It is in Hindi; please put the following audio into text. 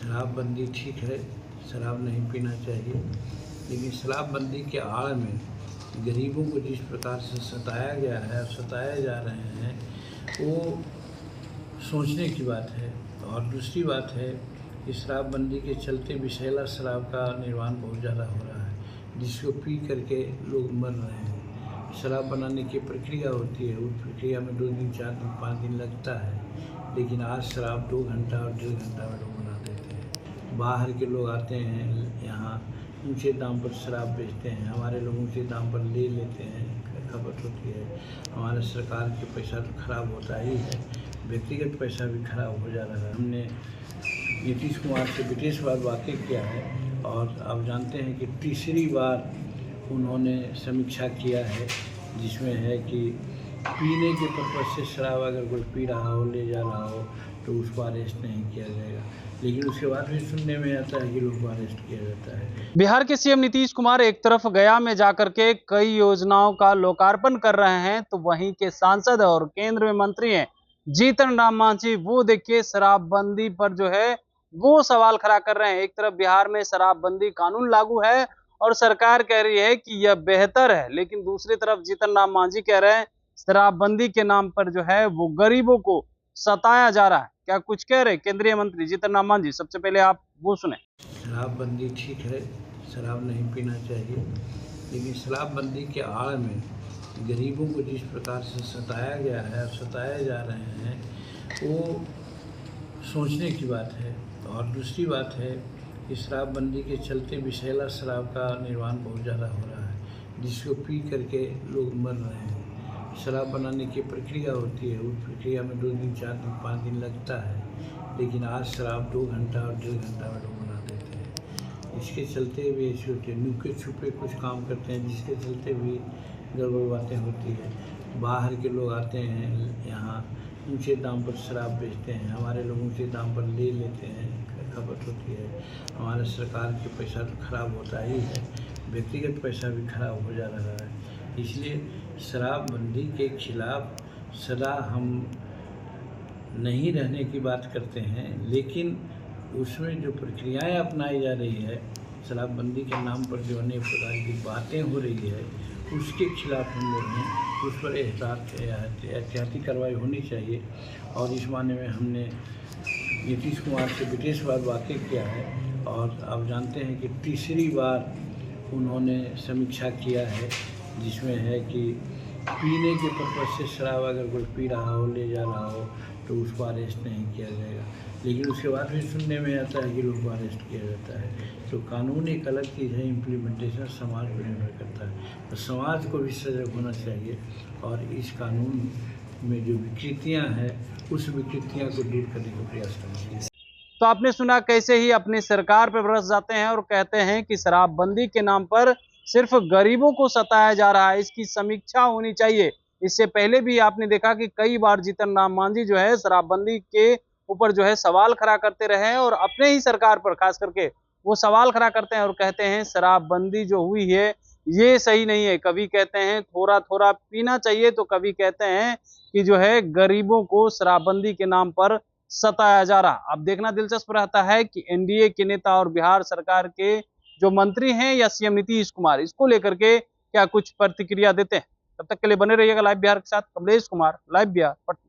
शराबबंदी ठीक है, शराब नहीं पीना चाहिए, लेकिन शराबबंदी के आड़ में गरीबों को जिस प्रकार से सताया गया है और सताए जा रहे हैं, वो सोचने की बात है। और दूसरी बात है कि शराबबंदी के चलते विषैला शराब का निर्माण बहुत ज़्यादा हो रहा है, जिसको पी करके लोग मर रहे हैं। शराब बनाने की प्रक्रिया होती है, उस प्रक्रिया में 2 दिन 4 दिन 5 दिन लगता है, लेकिन आज शराब 2 घंटा और 1.5 घंटा में लोग बना देते हैं। बाहर के लोग आते हैं, यहाँ ऊंचे दाम पर शराब बेचते हैं, हमारे लोग ऊंचे दाम पर ले लेते हैं, खपत होती है। हमारे सरकार के पैसा तो खराब होता ही है, व्यक्तिगत पैसा भी खराब हो जा रहा है। हमने नीतीश कुमार से विदेशवाद वाकिफ किया है और आप जानते हैं कि तीसरी बार उन्होंने समीक्षा किया है, जिसमें है कि पीने के पर्पज़ से शराब अगर कोई पी रहा हो, ले जा रहा हो, तो उसको अरेस्ट नहीं किया जाएगा। लेकिन उसके बाद भी सुनने में आता है कि लोग को अरेस्ट किया जाता है। बिहार के सीएम नीतीश कुमार एक तरफ गया में जाकर के कई योजनाओं का लोकार्पण कर रहे हैं, तो वहीं के सांसद और केंद्र में मंत्री हैं जीतन राम मांझी, वो देखिए शराबबंदी पर जो है वो सवाल खड़ा कर रहे हैं। एक तरफ बिहार में शराबबंदी कानून लागू है और सरकार कह रही है कि यह बेहतर है, लेकिन दूसरी तरफ जीतन राम मांझी कह रहे हैं शराबबंदी के नाम पर जो है वो गरीबों को सताया जा रहा है। क्या कुछ कह रहे केंद्रीय मंत्री जीतन राम मांझी, सबसे पहले आप वो सुने। शराबबंदी ठीक है, शराब नहीं पीना चाहिए, लेकिन शराबबंदी के आड़ में गरीबों को जिस प्रकार से सताया गया है और सताए जा रहे हैं, वो सोचने की बात है। और दूसरी बात है कि शराबबंदी के चलते विषैला शराब का निर्माण बहुत ज़्यादा हो रहा है, जिसको पी करके लोग मर रहे हैं। शराब बनाने की प्रक्रिया होती है, उस प्रक्रिया में 2 दिन 4 दिन 5 दिन लगता है, लेकिन आज शराब 2 घंटा और 1.5 घंटा में लोग बना देते हैं। इसके चलते भी ऐसे होते हैं, नुक्के छुपे कुछ काम करते हैं, जिसके चलते भी गड़बड़ बातें होती है। बाहर के लोग आते हैं, यहाँ ऊंचे दाम पर शराब बेचते हैं, हमारे लोग ऊंचे दाम पर ले लेते हैं, खपत होती है। हमारे सरकार के पैसा तो खराब होता ही है, व्यक्तिगत पैसा भी खराब हो जा रहा है। इसलिए शराबबंदी के खिलाफ सदा हम नहीं रहने की बात करते हैं, लेकिन उसमें जो प्रक्रियाएं अपनाई जा रही है, शराबबंदी के नाम पर जो अनेक प्रकार की बातें हो रही है, उसके खिलाफ हम लोग हैं। उस पर एहतियाती कार्रवाई होनी चाहिए। और इस माने में हमने नीतीश कुमार से विदेशवाद वाकिफ किया है और आप जानते हैं कि तीसरी बार उन्होंने समीक्षा किया है, जिसमें है कि पीने के पर्पज़ से शराब अगर कोई पी रहा हो, ले जा रहा हो, तो उसको अरेस्ट नहीं किया जाएगा। लेकिन उसके बाद भी सुनने में आता है कि लोग को अरेस्ट किया जाता है। तो कानून एक अलग चीज़ है, इम्प्लीमेंटेशन समाज पर निर्भर करता है। तो समाज को भी सजग होना चाहिए और इस कानून में जो विकृतियाँ हैं, उस विकृतियाँ को दूर करने का प्रयास करना चाहिए। तो आपने सुना कैसे ही अपनी सरकार पर बरस जाते हैं और कहते हैं कि शराबबंदी के नाम पर सिर्फ गरीबों को सताया जा रहा है, इसकी समीक्षा होनी चाहिए। इससे पहले भी आपने देखा कि कई बार जीतन राम मांझी जो है शराबबंदी के ऊपर जो है सवाल खड़ा करते रहे हैं और अपने ही सरकार पर खास करके वो सवाल खड़ा करते हैं और कहते हैं शराबबंदी जो हुई है ये सही नहीं है। कभी कहते हैं थोड़ा थोड़ा पीना चाहिए, तो कभी कहते हैं कि जो है गरीबों को शराबबंदी के नाम पर सताया जा रहा। अब देखना दिलचस्प रहता है कि एनडीए के नेता और बिहार सरकार के जो मंत्री हैं या सीएम नीतीश कुमार इसको लेकर के क्या कुछ प्रतिक्रिया देते हैं। तब तक के लिए बने रहिएगा लाइव बिहार के साथ। कमलेश कुमार, लाइव बिहार, पटना।